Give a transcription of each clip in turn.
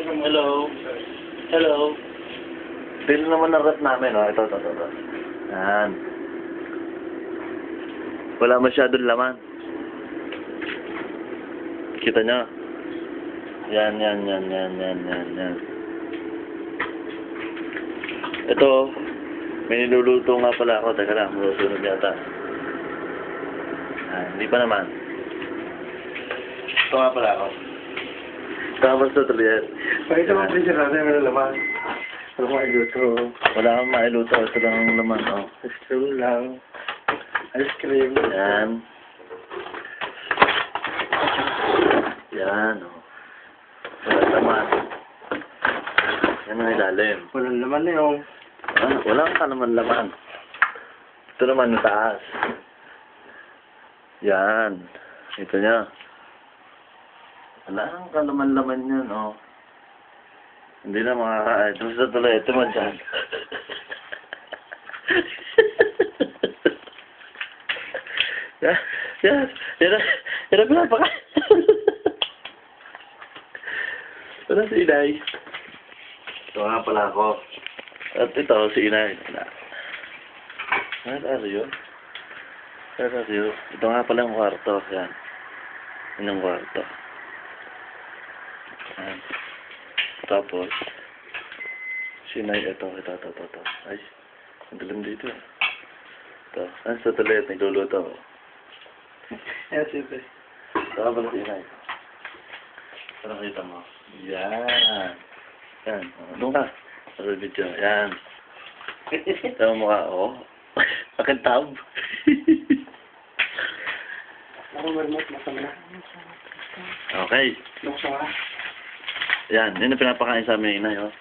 Hello. Hello. Tignan naman ang rep namin, oh. Ito. Yan. Wala masyadong laman. Kita nyo? Yan. Ito, may niluluto nga pala ako. Teka lang, malusunod yata. Hindi pa naman. Ito nga pala ako. Tapos ito tuloy. Pakita mo please natin yung laman. Ano mailuto? Wala kang mailuto. Ito lang ang laman, oh. Ice cream lang. Ice cream. Yan, oh. Wala laman. Yan ang ilalim. Walang laman na yung... Wala ka naman laman. Ito naman yung taas. Yan. Ito niya. Wala kang laman yan, oh. Hindi na makakain. Tapos na tuloy. Ito man dyan. Yan na pinapaka. Wala si Inay. Ito nga pala ako. At ito, si Inay. Ano yun? Ito nga pala yung kwarto. Yan. Yan yung kwarto. Yan. Tapos, si Inay, ito. Ay, ang dilim dito. Ito. Ano sa tulit? Nagluluto. Yes, ito. Ito nga pala si Inay. Ito nakita mo. Yan. Doon ka. Sa video. Yan. Ito ang mukha, oh. Pakintab. Ako marmot, masama na. Okay. Luksa ka. Yan. Yan ang pinapakain sa amin, Inay, oh.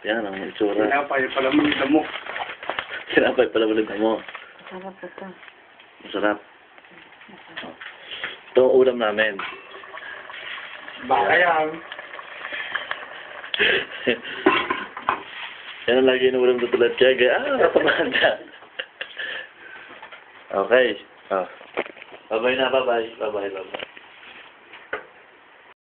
Yan ang itsura. Pinapay pala mo yung damo. Sinapay pala ulit mo. Masarap ito. Masarap. Oh. Ito ang ulam namin. Baka yan. Yan ang lagi inuulam na tulad kaya. Katamanda. Okay. Bye-bye na, bye-bye.